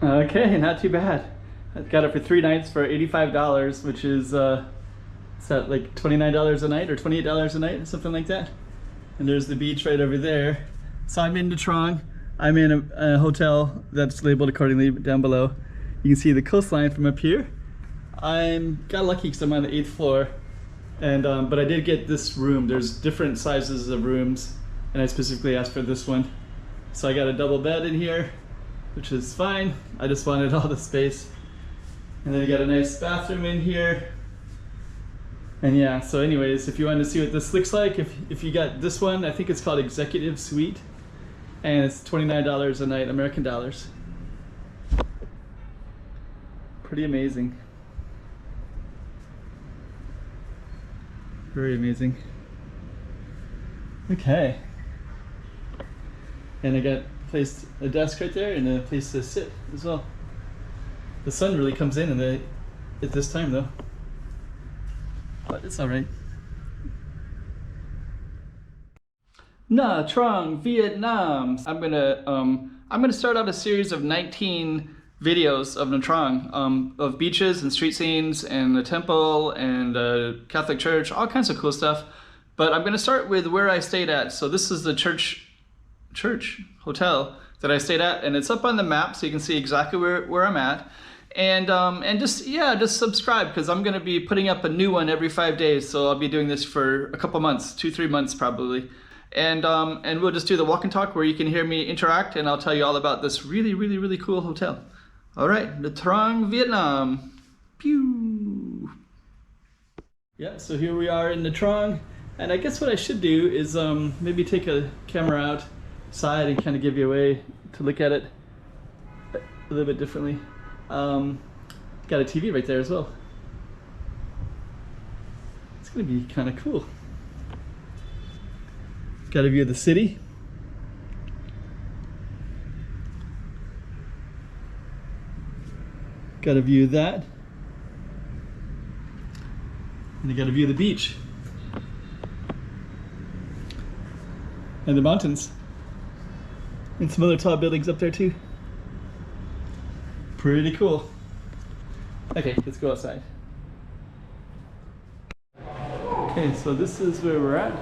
Okay, not too bad. I got it for 3 nights for $85, which is is that like $29 a night or $28 a night or something like that. And there's the beach right over there. So I'm in Nha Trang. I'm in a hotel that's labeled accordingly down below. You can see the coastline from up here. Got lucky because I'm on the 8th floor, and but I did get this room. There's different sizes of rooms, and I specifically asked for this one. So I got a double bed in here, which is fine. I just wanted all the space. And then you got a nice bathroom in here. And yeah, so anyways, if you want to see what this looks like, if you got this one, I think it's called Executive Suite, and it's $29 a night, American dollars. Pretty amazing. Very amazing. Okay. And I got placed a desk right there and a place to sit as well. The sun really comes in at this time though, but it's all right. Nha Trang, Vietnam. I'm gonna start out a series of 19 videos of Nha Trang, of beaches and street scenes and the temple and Catholic church, all kinds of cool stuff. But I'm gonna start with where I stayed at. So this is the church hotel that I stayed at, and it's up on the map so you can see exactly where I'm at. And just subscribe, because I'm gonna be putting up a new one every 5 days. So I'll be doing this for a couple months, 2-3 months probably. And we'll just do the walk and talk where you can hear me interact, and I'll tell you all about this really cool hotel. All right, Nha Trang, Vietnam. Pew. Yeah, so here we are in Nha Trang, and I guess what I should do is maybe take a camera outside and kind of give you a way to look at it a little bit differently. Got a TV right there as well. It's gonna be kind of cool. Got a view of the city. Got a view of that. And you got a view of the beach. And the mountains. And some other tall buildings up there too. Pretty cool. Okay, let's go outside. Okay, so this is where we're at.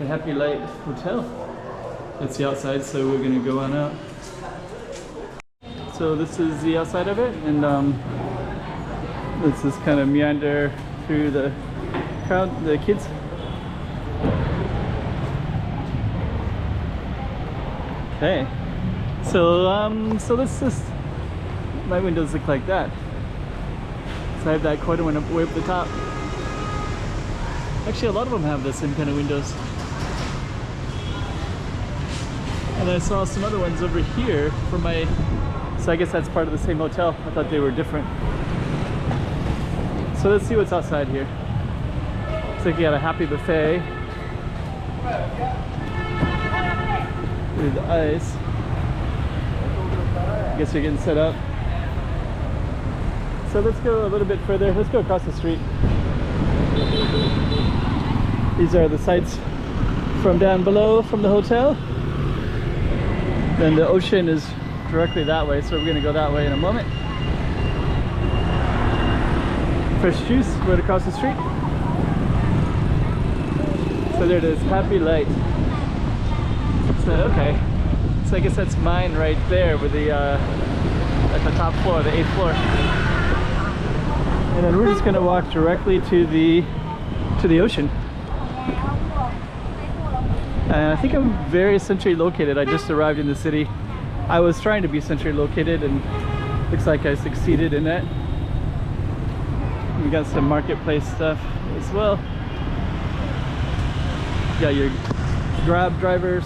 The Happy Light Hotel. That's the outside, so we're gonna go on out. So this is the outside of it, and let's just kind of meander through the crowd, the kids. Okay, so let's just, my windows look like that. So I have that corner one up way up the top. Actually, a lot of them have the same kind of windows. And I saw some other ones over here for my, so I guess that's part of the same hotel. I thought they were different. So let's see what's outside here. Looks like you got a happy buffet with ice. I guess you're getting set up. So let's go a little bit further. Let's go across the street. These are the sights from down below from the hotel. Then the ocean is directly that way, so we're gonna go that way in a moment. Fresh juice right across the street. So there it is, Happy Light. So okay, so I guess that's mine right there with the at the top floor, the 8th floor. And then we're just gonna walk directly to the ocean. I think I'm very centrally located. I just arrived in the city. I was trying to be centrally located, and looks like I succeeded in that. We got some marketplace stuff as well. You got your Grab drivers.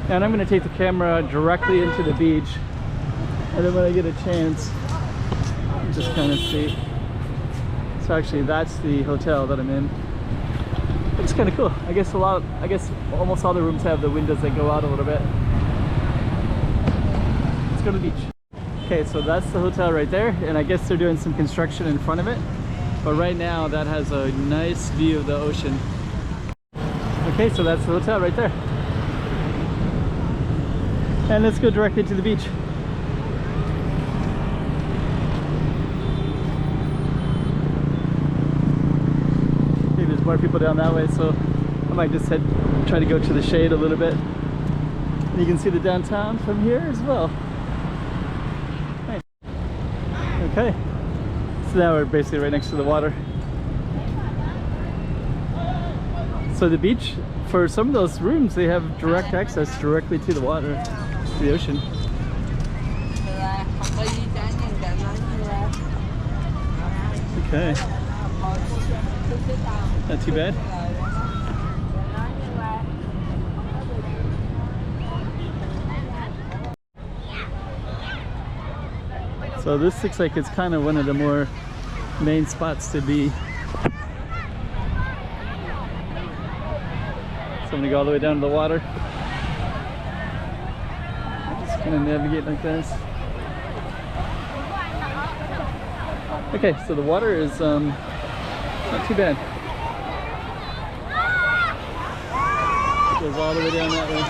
And I'm gonna take the camera directly into the beach. And then when I get a chance, just kind of see. So actually that's the hotel that I'm in. It's kind of cool. I guess almost all the rooms have the windows that go out a little bit. Let's go to the beach. Okay, so that's the hotel right there, and I guess they're doing some construction in front of it. But right now that has a nice view of the ocean. Okay, so that's the hotel right there. And let's go directly to the beach. Maybe there's more people down that way, so I might just try to go to the shade a little bit. And you can see the downtown from here as well. Nice. Okay, so now we're basically right next to the water. So the beach, for some of those rooms, they have direct access directly to the water, to the ocean. Okay. Not too bad. So this looks like it's kind of one of the more main spots to be. So I'm gonna go all the way down to the water. Just kind of navigate like this. Okay, so the water is not too bad. It goes all the way down that way.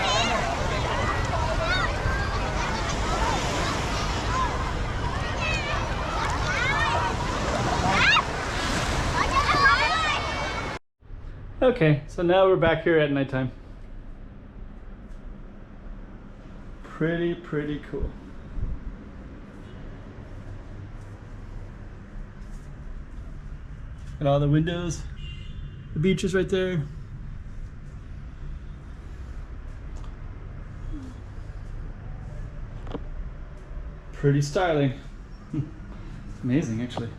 Okay, so now we're back here at nighttime. Pretty cool. And all the windows, the beach is right there. Pretty styling. Amazing, actually.